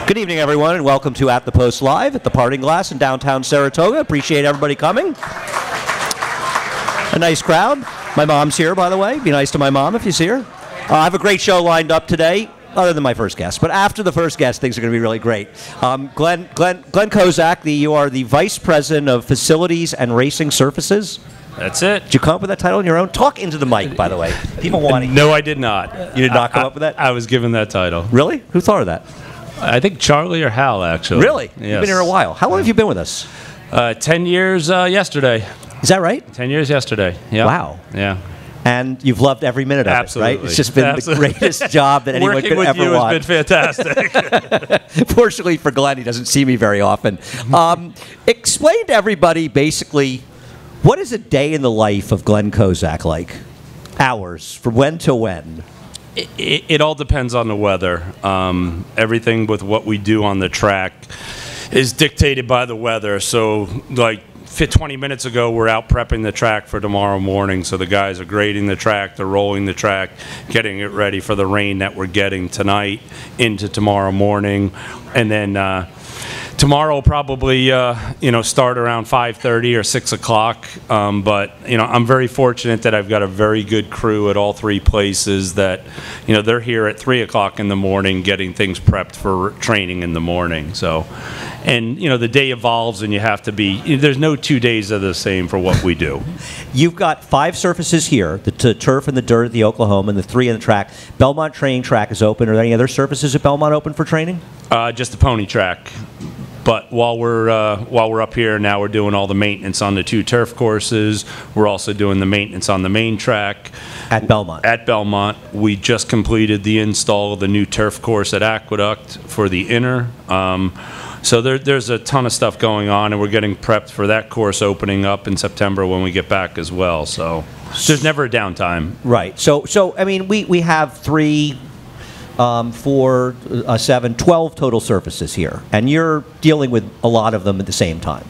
Good evening, everyone, and welcome to At the Post Live at the Parting Glass in downtown Saratoga. Appreciate everybody coming. A nice crowd. My mom's here, by the way. Be nice to my mom if you see her. I have a great show lined up today, other than my first guest. But after the first guest, things are going to be really great. Glen Kozak, you are the Vice President of Facilities and Racing Surfaces. That's it. Did you come up with that title on your own? Talk into the mic, by the way. People want it. No, I did not. You did not come up with that? I was given that title. Really? Who thought of that? I think Charlie or Hal, actually. Really? Yes. You've been here a while. How long have you been with us? 10 years yesterday. Is that right? 10 years yesterday. Yeah. Wow. Yeah. And you've loved every minute of it, right? It's just been the greatest job that anyone could ever want. Working with you has been fantastic. Fortunately for Glenn, he doesn't see me very often. Explain to everybody, basically, what is a day in the life of Glen Kozak like? Hours, from when to when? It all depends on the weather. Everything with what we do on the track is dictated by the weather. So, like 20 minutes ago, we're out prepping the track for tomorrow morning. So the guys are grading the track, they're rolling the track, getting it ready for the rain that we're getting tonight into tomorrow morning. And then tomorrow will probably start around 5:30 or 6 o'clock. But I'm very fortunate that I've got a very good crew at all three places that they're here at 3 o'clock in the morning getting things prepped for training in the morning. So, and the day evolves and you have to be. There's no 2 days are the same for what we do. You've got 5 surfaces here: the turf and the dirt at the Oklahoma, and the 3 on the track. Belmont training track is open. Are there any other surfaces at Belmont open for training? Just the pony track. But while we're up here now, we're doing all the maintenance on the 2 turf courses. We're also doing the maintenance on the main track at Belmont. At Belmont, we just completed the install of the new turf course at Aqueduct for the inner. So there's a ton of stuff going on, and we're getting prepped for that course opening up in September when we get back as well. So there's never a downtime. Right. So I mean, we have 3. 4, 7, 12 total surfaces here, and you're dealing with a lot of them at the same time.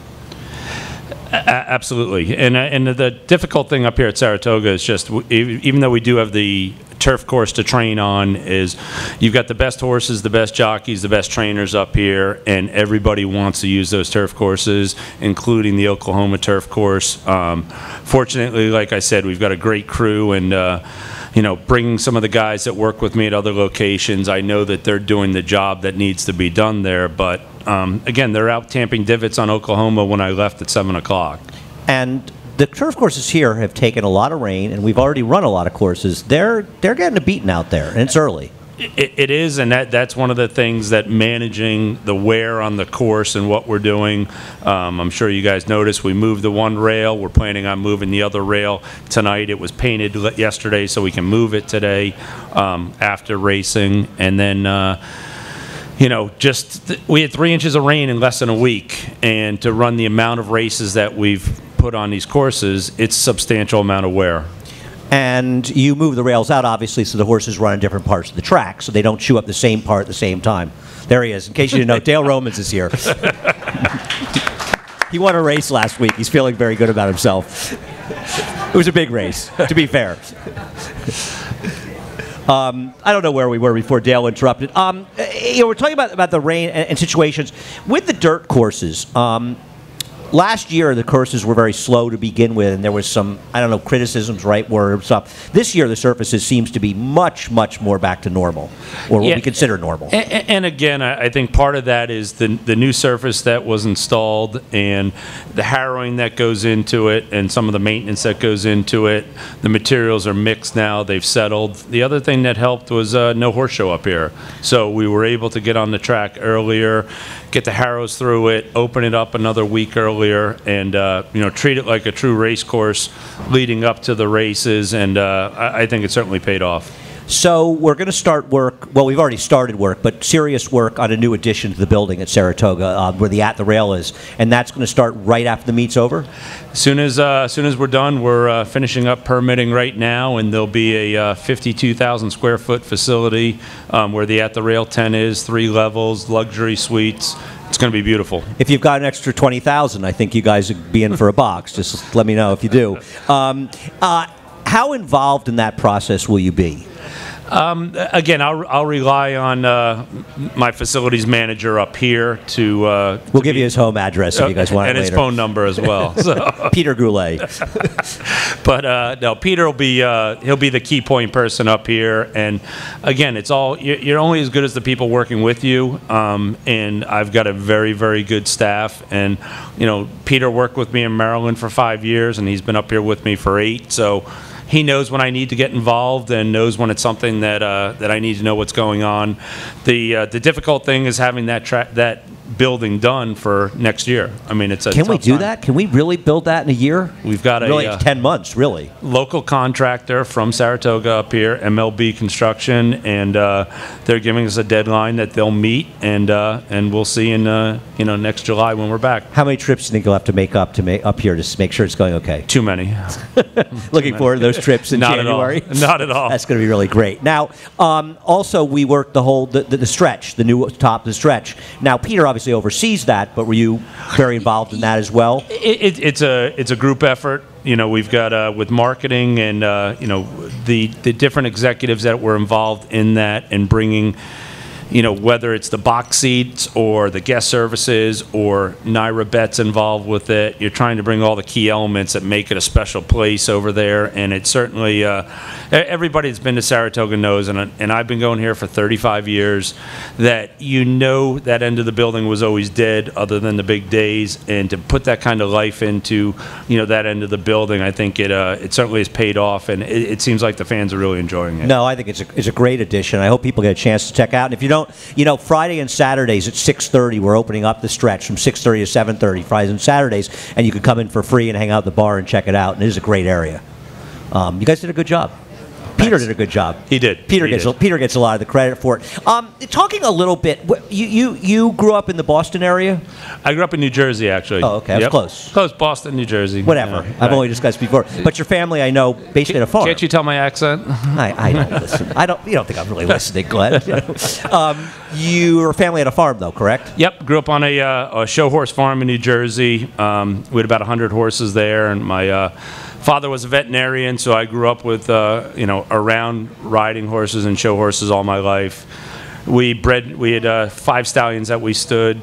Absolutely, and the difficult thing up here at Saratoga is just even though we do have the turf course to train on, is you've got the best horses, the best jockeys, the best trainers up here, and everybody wants to use those turf courses, including the Oklahoma turf course. Fortunately, like I said, we've got a great crew, and bringing some of the guys that work with me at other locations, I know that they're doing the job that needs to be done there. But again, they're out tamping divots on Oklahoma when I left at 7 o'clock. And the turf courses here have taken a lot of rain, and we've already run a lot of courses. They're getting a beating out there, and it's early. It is, and that's one of the things that managing the wear on the course and what we're doing. I'm sure you guys noticed we moved the one rail. We're planning on moving the other rail tonight. It was painted yesterday, so we can move it today after racing. And then, we had 3 inches of rain in less than a week, and to run the amount of races that we've put on these courses, it's a substantial amount of wear. And you move the rails out, obviously, so the horses run in different parts of the track, so they don't chew up the same part at the same time. There he is. In case you didn't know, Dale Romans is here. He won a race last week. He's feeling very good about himself. It was a big race, to be fair. I don't know where we were before Dale interrupted. We're talking about the rain and situations. With the dirt courses, last year, the courses were very slow to begin with, and there was some, criticisms, right, word, stuff. This year, the surfaces seems to be much, much more back to normal, or what we consider normal. And again, I think part of that is the new surface that was installed and the harrowing that goes into it and some of the maintenance that goes into it. The materials are mixed now. They've settled. The other thing that helped was no horse show up here. So we were able to get on the track earlier, get the harrows through it, open it up another week earlier, and treat it like a true race course leading up to the races, and I think it certainly paid off. So we're going to start work. Well, we've already started work, but serious work on a new addition to the building at Saratoga, where the At the Rail is, and that's going to start right after the meet's over. As soon as we're done, we're finishing up permitting right now, and there'll be a 52,000 square foot facility where the At the Rail tent is, 3 levels, luxury suites. It's going to be beautiful. If you've got an extra 20,000, I think you guys would be in for a box. Just let me know if you do. How involved in that process will you be? Again, I'll rely on my facilities manager up here to. We'll give you his home address if you guys want it and later. his phone number as well. So. Peter Goulet. But no, Peter will be he'll be the key point person up here. And again, it's all you're only as good as the people working with you. And I've got a very, very good staff. And Peter worked with me in Maryland for 5 years, and he's been up here with me for 8. So. He knows when I need to get involved and knows when it's something that that I need to know what's going on. The difficult thing is having that building done for next year. I mean, it's a Can we do time. that? Can we really build that in a year? We've got really 10 months, really. Local contractor from Saratoga up here, MLB Construction, and they're giving us a deadline that they'll meet, and we'll see in next July when we're back. How many trips do you think you'll have to make up here to make sure it's going okay? Too many. Looking forward to those trips in January. Not at all. That's going to be really great. Now, also we worked the stretch, the new top of the stretch. Now, Peter obviously oversees that, but were you very involved in that as well? It's a group effort. We've got with marketing and the different executives that were involved in that and bringing. Whether it's the box seats or the guest services or Naira Betts involved with it, you're trying to bring all the key elements that make it a special place over there. And it's certainly, everybody that's been to Saratoga knows, and I've been going here for 35 years, that that end of the building was always dead other than the big days. And to put that kind of life into, that end of the building, I think it certainly has paid off. And it seems like the fans are really enjoying it. No, I think it's a great addition. I hope people get a chance to check out. And if you don't, Friday and Saturdays at 6:30, we're opening up the stretch from 6:30 to 7:30, Fridays and Saturdays, and you can come in for free and hang out at the bar and check it out. And it is a great area. You guys did a good job. Peter did a good job. He did. Peter gets a lot of the credit for it. Talking a little bit, you grew up in the Boston area? I grew up in New Jersey, actually. Oh, okay. That's close. Close, Boston, New Jersey. Whatever. I've only discussed before. But your family, I know, basically at a farm. Can't you tell my accent? I don't listen. You don't think I'm really listening, Glenn. Your family had a farm, though, correct? Yep. Grew up on a show horse farm in New Jersey. We had about 100 horses there, and my father was a veterinarian, so I grew up with around riding horses and show horses all my life. We had 5 stallions that we stood,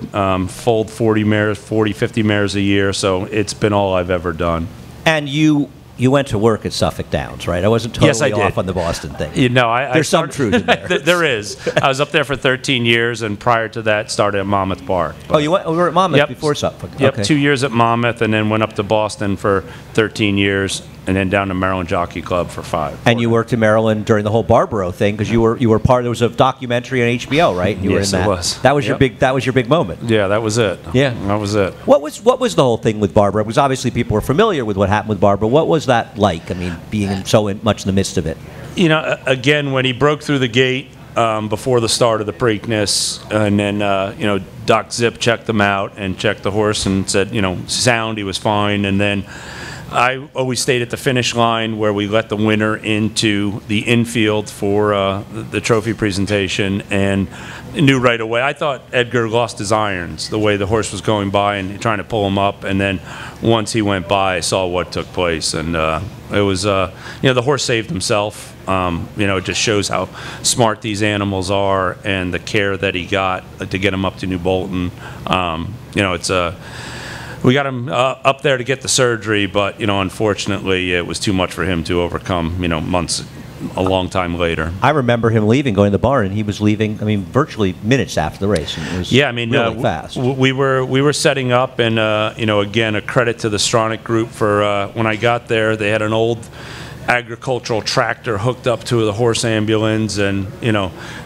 foaled 40 mares, 40, 50 mares a year, so it's been all I've ever done. And you went to work at Suffolk Downs, right? I wasn't totally off on the Boston thing. There's some truth in there. There is. I was up there for 13 years, and prior to that, started at Monmouth Park. You were at Monmouth before Suffolk? Yep, okay. 2 years at Monmouth, and then went up to Boston for 13 years, and then down to Maryland Jockey Club for 5. And you worked in Maryland during the whole Barbaro thing because you were part. There was a documentary on HBO, right? And you yes, were in that. It was. That was your big moment. Yeah, that was it. Yeah, that was it. What was the whole thing with Barbaro? Because obviously people were familiar with what happened with Barbaro. What was that like? I mean, being so much in the midst of it. Again, when he broke through the gate before the start of the Preakness, and then Doc Zip checked them out and checked the horse and said, sound, he was fine, and then. I always stayed at the finish line where we let the winner into the infield for the trophy presentation and knew right away. I thought Edgar lost his irons the way the horse was going by and trying to pull him up. And then once he went by, I saw what took place. And it was, the horse saved himself. It just shows how smart these animals are and the care that he got to get him up to New Bolton. We got him up there to get the surgery, but unfortunately, it was too much for him to overcome. Months, a long time later. I remember him leaving, going to the barn, and he was leaving. I mean, virtually minutes after the race. And it was really fast. We were setting up, and again, a credit to the Stronach Group for when I got there. They had an old agricultural tractor hooked up to the horse ambulance, and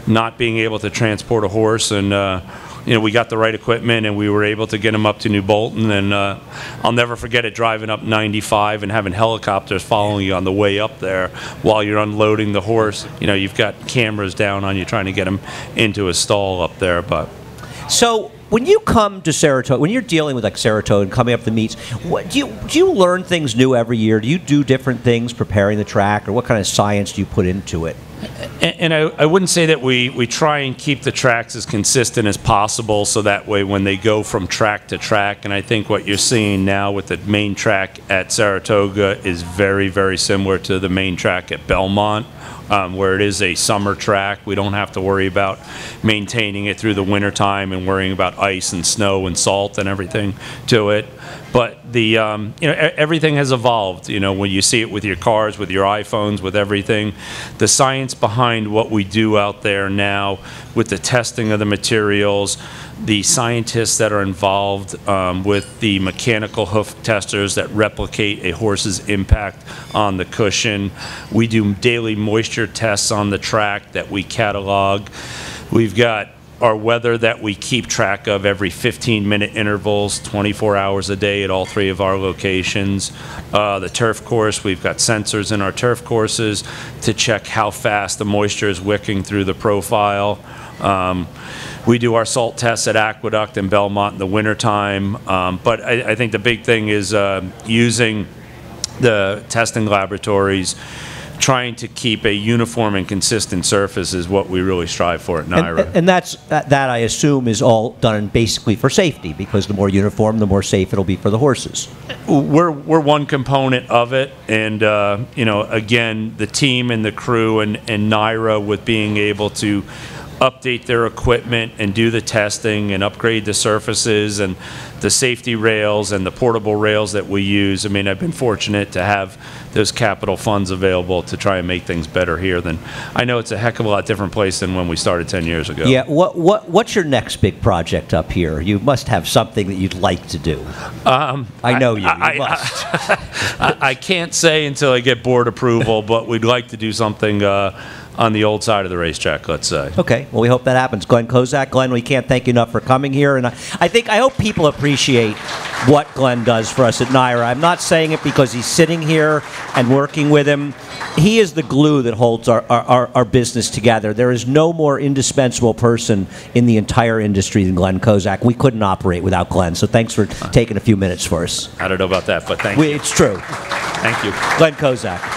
not being able to transport a horse and. We got the right equipment and we were able to get him up to New Bolton. And I'll never forget it, driving up 95 and having helicopters following you on the way up there while you're unloading the horse. You've got cameras down on you trying to get him into a stall up there. So when you come to Saratoga, when you're dealing with like Saratoga and coming up the meets, do you learn things new every year? Do you do different things preparing the track, or what kind of science do you put into it? And I wouldn't say that we try and keep the tracks as consistent as possible, so that way when they go from track to track, and I think what you're seeing now with the main track at Saratoga is very, very similar to the main track at Belmont, where it is a summer track. We don't have to worry about maintaining it through the wintertime and worrying about ice and snow and salt and everything to it. But the everything has evolved. When you see it with your cars, with your iPhones, with everything, the science behind what we do out there now, with the testing of the materials, the scientists that are involved with the mechanical hoof testers that replicate a horse's impact on the cushion. We do daily moisture tests on the track that we catalog. We've got our weather that we keep track of every 15-minute intervals, 24 hours a day at all 3 of our locations. The turf course, we've got sensors in our turf courses to check how fast the moisture is wicking through the profile. We do our salt tests at Aqueduct and Belmont in the wintertime. But I think the big thing is using the testing laboratories. Trying to keep a uniform and consistent surface is what we really strive for at NYRA. And that I assume is all done basically for safety, because the more uniform, the more safe it'll be for the horses. We're one component of it, and again, the team and the crew and NYRA with being able to update their equipment and do the testing and upgrade the surfaces and the safety rails and the portable rails that we use. I mean, I've been fortunate to have those capital funds available to try and make things better here. Than I know it's a heck of a lot different place than when we started 10 years ago. Yeah. What's your next big project up here? You must have something that you'd like to do. I know you. You must. I can't say until I get board approval, but we'd like to do something on the old side of the racetrack, let's say. Okay, well, we hope that happens. Glen Kozak, Glen, we can't thank you enough for coming here, and I hope people appreciate what Glen does for us at NYRA. I'm not saying it because he's sitting here and working with him. He is the glue that holds our business together. There is no more indispensable person in the entire industry than Glen Kozak. We couldn't operate without Glen, so thanks for taking a few minutes for us. I don't know about that, but thank you. It's true. Thank you. Glen Kozak.